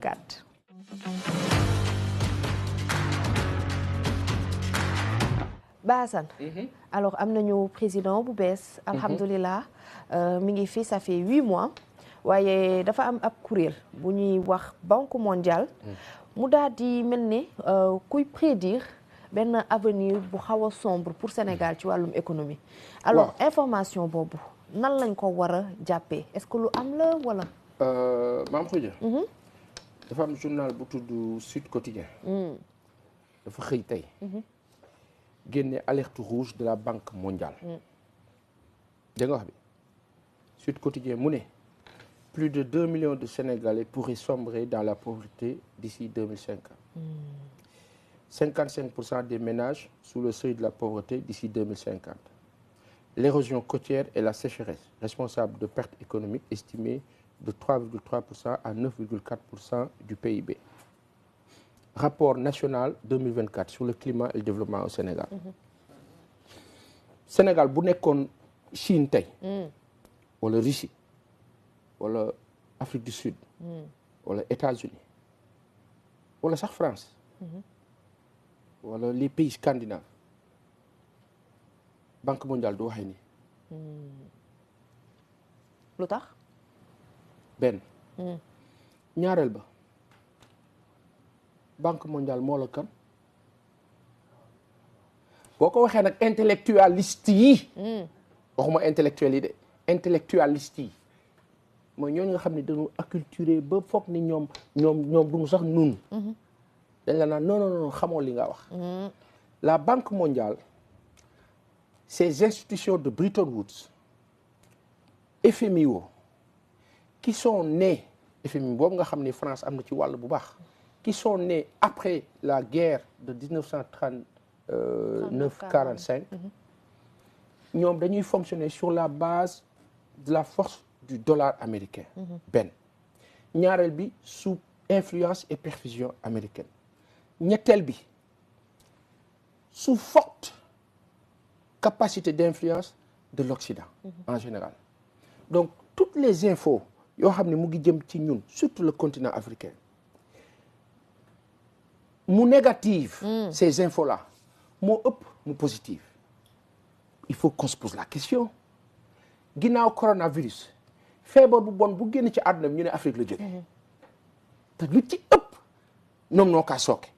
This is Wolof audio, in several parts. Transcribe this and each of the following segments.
gàtt. Baasan alors am nañu président bu bees alhamdulilah mi ngi fi ça fait 8 mois waaye dafa am ab kuréel bu ñuy wax banque mondiale mu daal di mel ni kuy prédire benn avenir bu xaw a sombre pour Sénégal ci wàllum économie alors information boobu nan lañ ko war a jàppee est-ce que lu am la wala Maam Khoudia dafa am journal bu tudd Sud Quotidien dafa xëy tey génne alerte rouge de la Banque mondiale dégg nga wax bi Sud Quotidien mu ne plus de 2 millions de Sénégalais pourraient sombrer dans la pauvreté d'ici 2050 55% des ménages sous le seuil de la pauvreté d'ici 2050 l'érosion côtière et la sécheresse responsables de pertes économiques estimées de 3,3% à 9,4% du PIB rapport national 2024 sur le climat et le développement au Sénégal Sénégal bu nekkoon Chine tey wala Russie wala Afrique du Sud wala États-Unis wala sax France wala les pays scandinaves Banque mondiale du waxee nii lu tax benn ñaareel ba Banque mondiale moo la kan boo ko waxee nag intellectualiste yi waxuma intellectuel yi de intellectualiste yi mooy ñooñu nga xam ne dañu acculturé ba foog ni ñoom duñu sax nun dañ la naan non xamoo li nga wax la Banque mondiale ces institutions de Bretton Woods FMIO qui sont nés FMI boobu nga xam ne France am na ci wàll bu baax qui sont nés après la guerre de 1939-45 ñoom dañuy fonctionner sur la base de la force du dollar américain benn ñaareel bi sous influence et perfusion américaine ñetteel bi sous forte capacité d'influence de l'Occident en général donc toutes les infos yoo xam ne mu ngi jëm ci ñun surtout le continent africain mu négative ces infos-là moo ëpp mu positive il faut qu'on se pose la question ginnaaw coronavirus feebar bu bon bu génn ci àdduna bi ñu ne Afrique la jóge te lu ci ëpp ñoom noo kaa sooke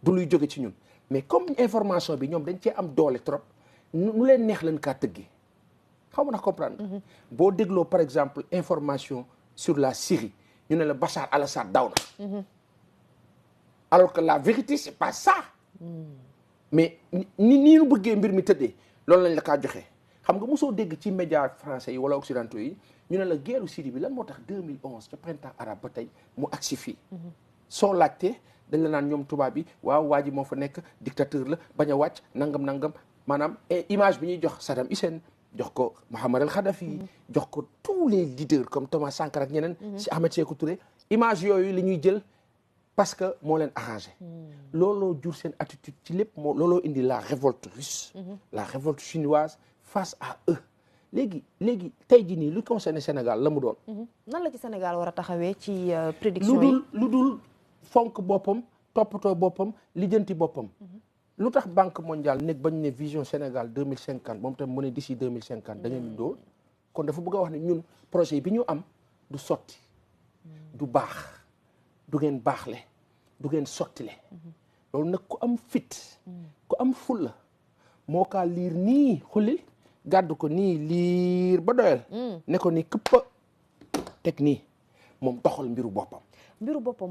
du luy jóge ci ñun mais comme information bi ñoom dañ cee am doole trop nu leen neex leen kaa tëggee xaw ma na comprendre boo dégloo par exemple information sur la Syrie ñu ne la Bachar al-Assad daw na alors que la vérité c'est pas ça mais ni ñu bëggee mbir mi tëddee loolu lañ la kaa joxee xam nga mosoo dégg ci médias français yi wala occidentaux yi ñu ne la guerre Syrie bi lan moo tax 2011 ca printemps arabe ba tey mu agsi fii soo laajtee dañ la naan ñoom tubaab bi waaw waa ji moo fa nekk dictateur la bañ a wàcc nangam maanaam image bi ñuy jox Saddam Hussein jox ko Mohamed El Khadafi jox ko tous les leaders comme Thomas Sankara ak ñeneen si Ahmed Sékou Touré image yooyu li ñuy jël parce que moo leen arrangé looloo jur seen attitude ci lépp moo looloo indi la révolte russe la révolte chinoise face à eux léegi tey jii nii lu concerné Sénégal la mu doon nan la ci Sénégal war a taxawee ci prédiction yi lu dul fonk boppam toppatoo boppam lijjanti boppam lu tax Banque mondiale nekk bañ ne vision Sénégal 2050 moom tam mu ne d'ici 2050 da ngeen di dóor kon dafa bëgg a wax ne ñun projet bi ñu am du sotti du baax du ngeen baaxle du ngeen sottile loolu nag ku am fit ku am fulla moo kaa liir nii xulli gàddu ko nii liir ba doyal ne ko ni këppa teg nii moom doxal mbiru boppam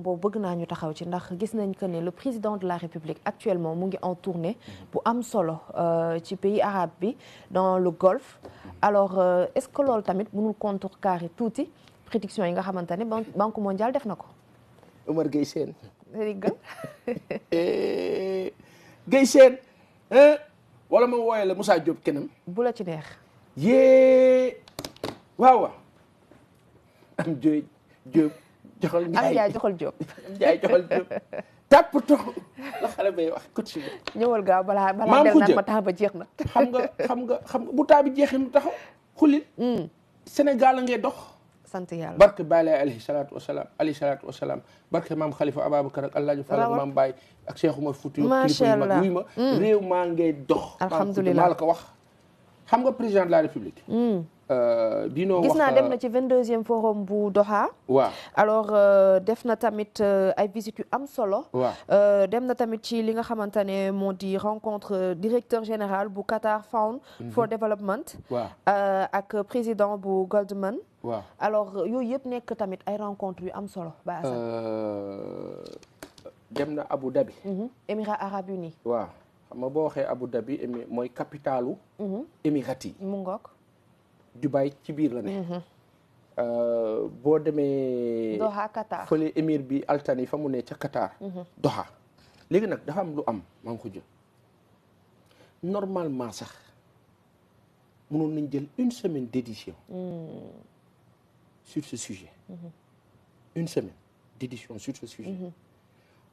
boobu bëgg naa ñu taxaw ci ndax gis nañ que ne le président de la République actuellement mu ngi en tournée bu am solo ci pays arabe bi dans le Golfe alors est-ce que loolu tamit mënul contrecarrer tuuti prédiction yi nga xamante ne Banque mondiale def na ko Omar Gueye Sène dégg Gueye Sène wala ma wooye la Moussa Diop kenam bu la ci neex yée waaw am Diop joxal Ndiaye joxal Diop Ndiaye joxal Diop tàppatoo la xale bay wax coach bi ñëwal gaaw balaa del naan ma temps ba jeex na xam nga bu temps bi jeexee nu taxaw xulil Sénégal a ngay dox sant yàlla barke Baye Laye alayhi salaatu wasalaam barke maam Khalifa Ababacar ak Alaaji Fall ak maam Baye ak Cheikh Oumar Fouti kilifa yu mag wuy ma réew maa ngay dox alhamdulilah maa la ko wax xam nga président de la république dinoo wax gis naa dem na ci 22e forum bu Doha waaw alors def na tamit ay visites yu am solo waaw dem na tamit ci li nga xamante ne moo di rencontre directeur général bu Qatar Fund for Development waaw ak président bu Goldman waaw alors yooyu yëpp nekk tamit ay rencontre yu am solo ba dem na Abu Dhabi Émirats Arabes Unis waaw xam nga boo waxee Abu Dhabi mooy capitalu Émirats yi mu ngoog Dubaï ci biir la ne boo demee Doha Qatar fële émir bi Altani fa mu ne ca Qatar Doha léegi nag dafa am lu am maa ngi ko jël normalement sax mënoon nañ jël une semaine d'édition sur ce sujet une semaine d'édition sur ce sujet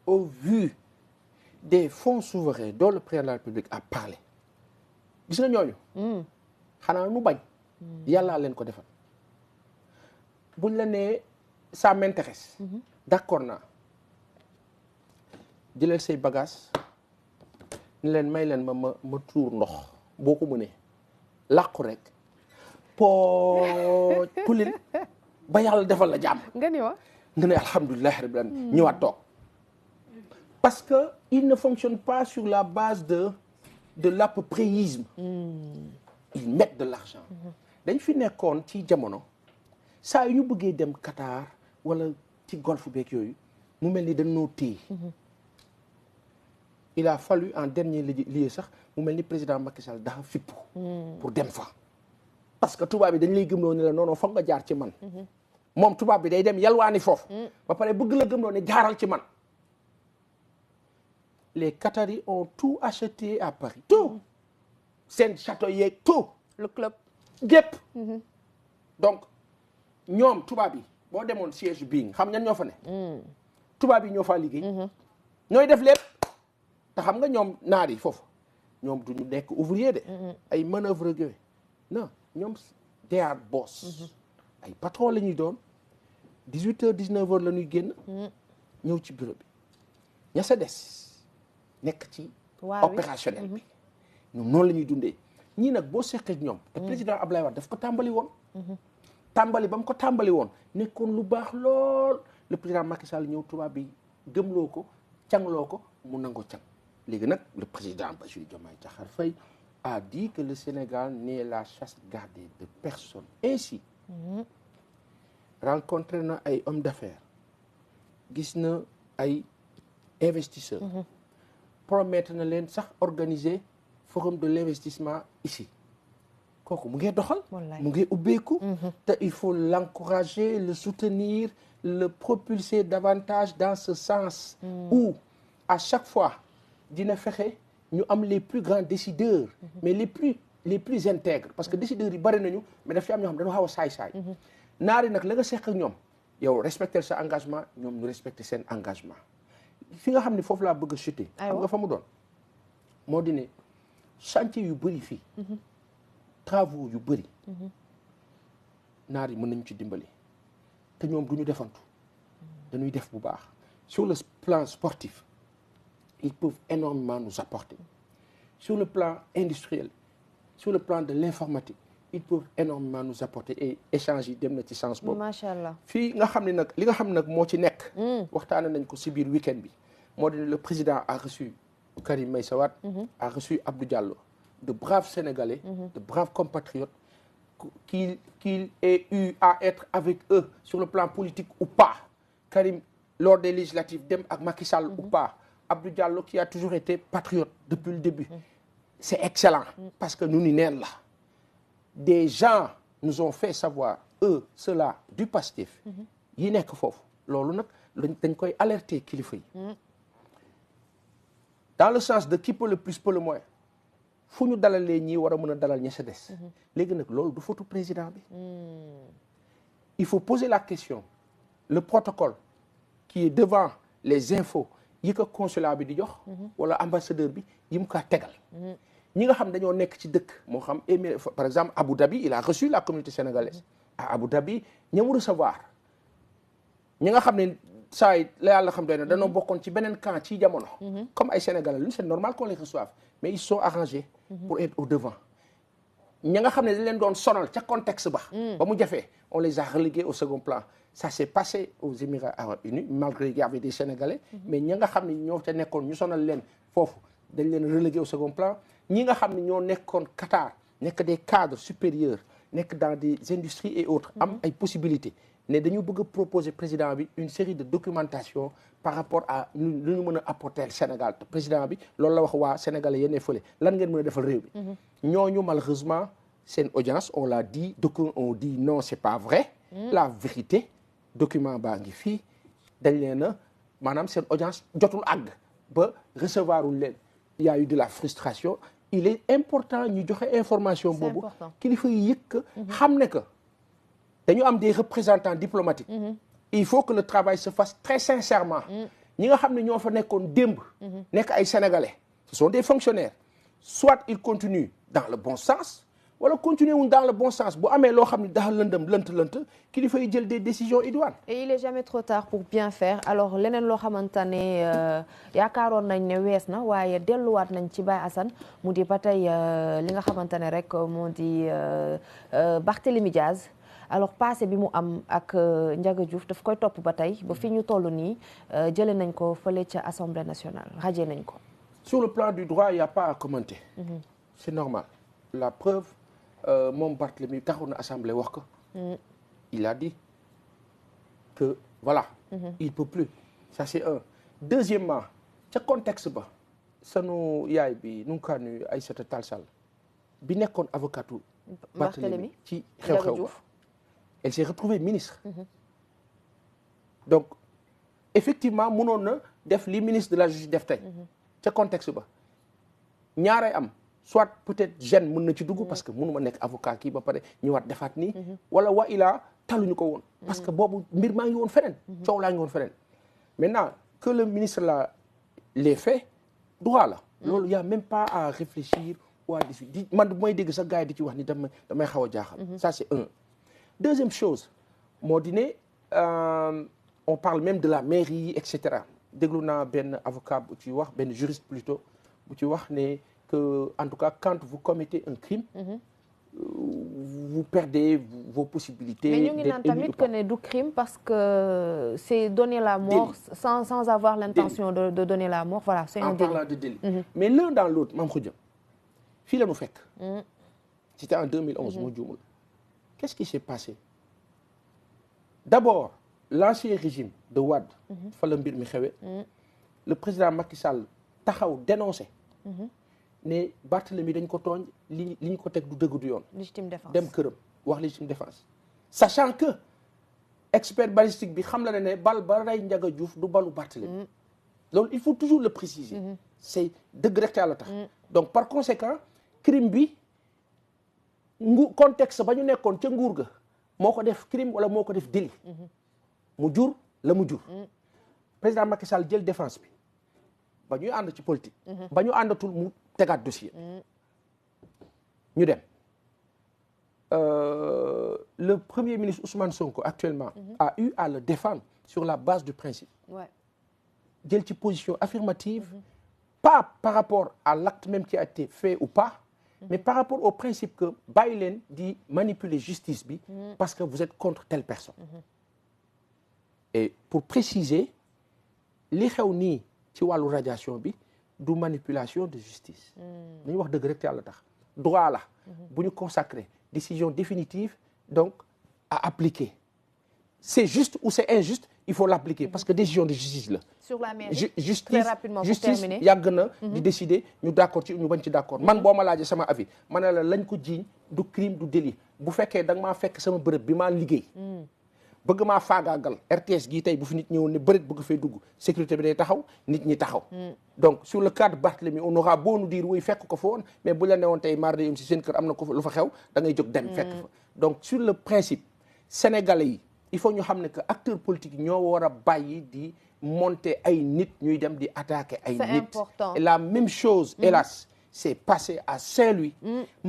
au vu des fonds souverains dont le président de la République a parlé gis nga ñooñu xanaa nu bañ yàllaa leen ko defal buñ la nee ça m'intéresse d'accord naa jëlal say bagages ni leen may leen ma tuur ndox boo ko mënee làqu rek pooj kulil ba yàlla defal la jàmm nga ni wa nga ne alhamdulillahi rabbil alamin ñëwaat toog parce que il ne fonctionne pas sur la base de l'apopréisme ils mettent de l'argent dañ fi nekkoon ci jamono saa yu ñu bëggee dem Qatar wala ci golfe beeg yooyu mu mel ni dañoo téye il a fallu en dernier lieu sax mu mel ni président Macky Sall dafa fippu pour dem fa parce que tubaab bi dañ lay gëmloo ne la non non foog nga jaar ci man moom tubaab bi day dem yalwaani foofu ba pare bëgg la gëmloo ne jaaral ci man les Qataris ont tout acheté à Paris tout seen château yeeg tout le club gépp donc ñoom tubaab yi boo demoon siège bii xam ñan ñoo fa ne tubaab yi ñoo faa liggéey ñooy def lépp te xam nga ñoom naar yi foofu ñoom duñu nekk ouvrier de ay manœuvre yooyu non ñoom they are boss ay patron la ñuy doon 18h 19h la ñuy génn ñëw ci bureau bi ña sa des nekk ci opérationnel bi ñoom noonu la ñuy dundee ñii nag boo seqee ak ñoom te président Ablaye Wade daf ko tàmbali woon tàmbali ba mu ko tàmbali woon nekkoon lu baax lool le président Macky Sall ñëw tubaab bi gëmloo ko cangloo ko mu nangoo cang léegi nag le président Bassirou Diomaye Diakhar Faye a dit que le Sénégal n'est la chasse gardée de personne ainsi rencontré na ay hommes d'affaires gis na ay investisseurs promettre na leen sax organiser forum de l'investissement ici kooku mu ngi doxal mu ngi ubbeeku te il faut l'encourager le soutenir le propulser davantage dans ce sens où à chaque fois dina fexe ñu am les plus grands décideurs mais les plus intègres parce que décideurs yi bari nañu mais daf ci am ñoo xam dañoo xaw a saay-saay naari nag la nga seq ak ñoom yow respecter sa engagement ñoom ñu respecter seen engagement fi nga xam ne foofu laa bëgg a chuter xam nga fa mu doon moo di ne chantier yu bëri fii travaux yu bëri naar yi mën nañu ci dimbali te ñoom du ñu defantu dañuy def bu baax sur le plan sportif ils peuvent énormément nous apporter sur le plan industriel sur le plan de l'informatique ils peuvent énormément nous apporter et échange yi dem na ci sens boobu macha allah fii nga xam ne nag li nga xam ne nag moo ci nekk waxtaane nañ ko si biir week-end bi moo di ne le président a reçu Karim Meïssa Wade a reçu Abdou Diallo de braves Sénégalais de braves compatriotes qu'il ait eu à être avec eux sur le plan politique ou pas Karim lors des législatives dem ak Macky Sall ou pas Abdou Diallo qui a toujours été patriote depuis le début c'est excellent parce que ñu ni neen la des gens nous ont fait savoir eux cela du Pastef yi nekk foofu loolu nag dañ koy alerter kilifa yi dans le sens de qui peut le plus peut le moins fu ñu dalalee ñii war a mën a dalal ña sa des léegi nag loolu du photo président bi il faut poser la question le protocole qui est devant les infos yi ko consulat bi di jox wala ambassadeur bi yi mu kaa tegal ñi nga xam dañoo nekk ci dëkk moo xam par exemple Abu Dhabi il a reçu la communauté sénégalaise à Abu Dhabi ña mu recevoir ñi nga xam ne saa yi la yàlla xam doy na dañoo bokkoon ci beneen camp ci jamono. comme ay Sénégalais lu c'est normal qu'on les reçoive mais ils sont arrangés pour être au devant. ñi nga xam ne dañ leen doon sonal ca contexte ba. ba mu jafee on les a relégués au second plan. Ça s'est passé aux Émirats arabes unis malgré qu'il y avait des Sénégalais. mais ñi nga xam ne ñoo ca nekkoon ñu sonal leen foofu dañ leen relégué au second plan. ñi nga xam ne ñoo nekkoon Qatar nekk des cadres supérieurs nekk dans des industries et autres. am ay possibilités. ne dañu bëgg a proposer président bi une série de documentation par rapport à lu ñu mën a apporter Sénégal te président bi loolu la wax waa Sénégalais yéen fële lan ngeen mën a defal réew bi. ñooñu malheureusement seen audience on l'a dit on dit non c'est pas vrai. la vérité document baa ngi fii dañ leen a maanaam seen audience jotul àgg ba recevoir wuñ leen. il y a eu de la frustration il est important ñu joxe information boobu. kilifa yi yëg xam ne que. dañu am des représentants diplomatiques. il faut que le travail se fasse très sincèrement. ñi nga xam ne ñoo fa nekkoon démb. nekk ay sénégalais. ce sont des fonctionnaires. soit ils continuent dans le bon sens wala continuer wuñ dans le bon sens bu amee loo xam ne dafa lënt kilifa yi jël des décisions idoines. et il est jamais trop tard pour bien faire alors leneen loo xamante ne yaakaaroon nañ ne wees na waaye delluwaat nañ ci Baye Assane mu di ba tey li nga xamante ne rek moo di Barthélémy Diaz. alors passé bi mu am ak Ndiaga Diouf daf koy topp ba tey ba fi ñu toll nii jëlee nañ ko fële ca Assemblée nationale radié nañ ko. sur le plan du droit il y a pas à commenter. c'est normal la preuve moom Barthélémy taxaw na Assemblée wax ko. il a dit que voilà. il peut plus ça c'est un. deuxièmement ca contexte ba sanu yaay bi nu nga nuyu Aïssata Tall Sall bi nekkoon avocatu Barthélémy ci xew-xew ba. elle s'est retrouvée ministre. donc effectivement mënoon na def li ministre de la justice def tey. ca contexte ba ñaaray am soit peut-être gêne mën na ci dugg parce que mënuma nekk avocat kii ba pare ñëwaat defaat nii. wala wa ilaa taluñu ko woon. parce que boobu mbir maa ngi woon feneen. coow laa ngi woon feneen. maintenant que le ministre là les fait droit la. loolu y a même pas à réfléchir ou à di man mooy dégg sax gars yi di ci wax ni damay xaw a jaaxal. ça c'est un. deuxième chose moo di ne on parle même de la mairie et cetera déglu naa benn avocat bu ci wax benn juriste plutôt bu ci wax ne que en tout cas quand vous commettez un crime. vous perdez vos possibilités. mais ñu ngi naan tamit que ne du crime parce que c'est donner la mort sans avoir l'intention de donner la mort voilà c'est un délit. en parlant de délit. mais l'un dans l'autre Mame Khoudia fii la ñu fekk. c'était en 2011 moo juumul. Qu'est-ce qui s'est passé? D'abord, l'ancien régime de Wade, fa la mbir mi xewe le président Macky Sall taxaw dénoncé ne Barthélémy dañ ko tooñ li ñu ko teg du dëgg du yoon. légitime défense dem këram wax légitime défense. sachant que expert balistique bi xam la ne bal ba rey Ndiaga Diouf du balu Barthélémy. loolu il faut toujours le préciser. c'est dëgg rek yàlla tax. donc par conséquent crime bi. contexte ba ñu nekkoon ca nguur ga moo ko def crime wala moo ko def délit mu jur la mu jur président Macky Sall jël défense bi ba ñuy ànd ci politique ba ñu àndatul mu tegaat dossier ñu dem le premier ministre Ousmane Sonko actuellement a eu à le défendre sur la base du principe jël ci position affirmative pas par rapport à l'acte même qui a été fait ou pas mais par rapport au principe que bàyyi leen di manipuler justice bi parce que vous êtes contre telle personne et pour préciser li xew nii ci wàllu radiation bi du manipulation de justice dañu wax dëgg rek te yàlla tax droit la bu ñu consacrer décision définitive donc à appliquer c'est juste ou c'est injuste il faut l'appliquer parce que décision de justice la. sur la mairie très rapidement pour terminer justice yàgg na di décider ñu d'accord ci ñu bañ ci d'accord man boo ma laajee sama avis ma ne la lañ ko jiiñ du crime du délit bu fekkee da nga maa fekk sama bërëb bi maa liggéey bëgg maa faagaagal RTS gii tey bu fi nit ñëwoon ne bërit bëgg fay dugg sécurité bi day taxaw nit ñi taxaw donc sur le cas de Barthélémy on aura beau nous dire woy fekk ko fa woon mais bu la ne woon tey mardi yom si seen kër am na ko lu fa xew da ngay jóg dem fekk fa donc sur le principe sénégalais yi il faut ñu xam ne que acteurs politiques ñoo war a bàyyi di monter ay nit ñuy dem di attaquer ay nit et la même chose hélas s'est passé à Saint-Louis,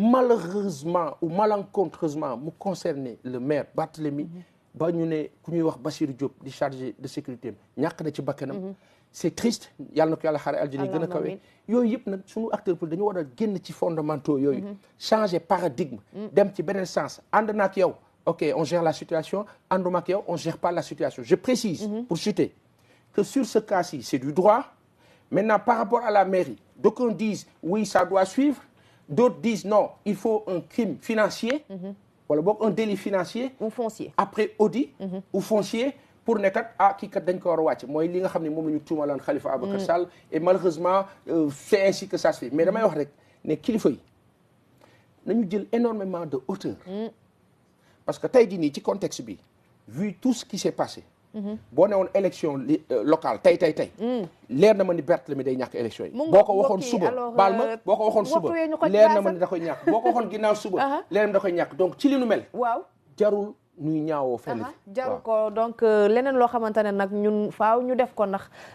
malheureusement ou malencontreusement mu concerné le maire Barthélémy ba ñu ne ku ñuy wax Bassirou Diop di chargé de sécurité ñàkk na ci bakkanam c'est triste yàlla na ko yàlla xaare aljana gën a kawe yooyu yëpp nag suñu acteur politique dañu war a génn ci fondamentaux yooyu changer paradigme dem ci beneen sens ànd na ak yow ok on gère la situation ànduma ak yow on gère pas la situation je précise pour chuter que sur ce cas-ci c'est du droit. Maintenant par rapport à la mairie d'aucuns disent oui ça doit suivre d'autres disent non il faut un crime financier wala boog un délit financier ou foncier après audit ou foncier pour ne kat kii kat dañ ko war a wàcc mooy li nga xam ne moom la ñu tuumalaan Khalifa Ababacar Sall et malheureusement c'est ainsi que ça se fait mais damay wax rek ne kilifa yi nañu jël énormément de hauteur parce que tey jii nii ci contexte bi vu tout ce qui s'est passé boo ne woon élection locale tey leer na ma ni Barthélémy day ñàkk élection yi boo ko waxoon suba baal ma boo ko waxoon suba leer na ma ni da koy ñàkk boo ko waxoon ginnaaw suba leer na ma da koy ñàkk donc ci li nu mel waaw jarul ñuy ñaawoo fenn jaru ko donc leneen loo xamante ne nag ñun faaw ñu def ko ndax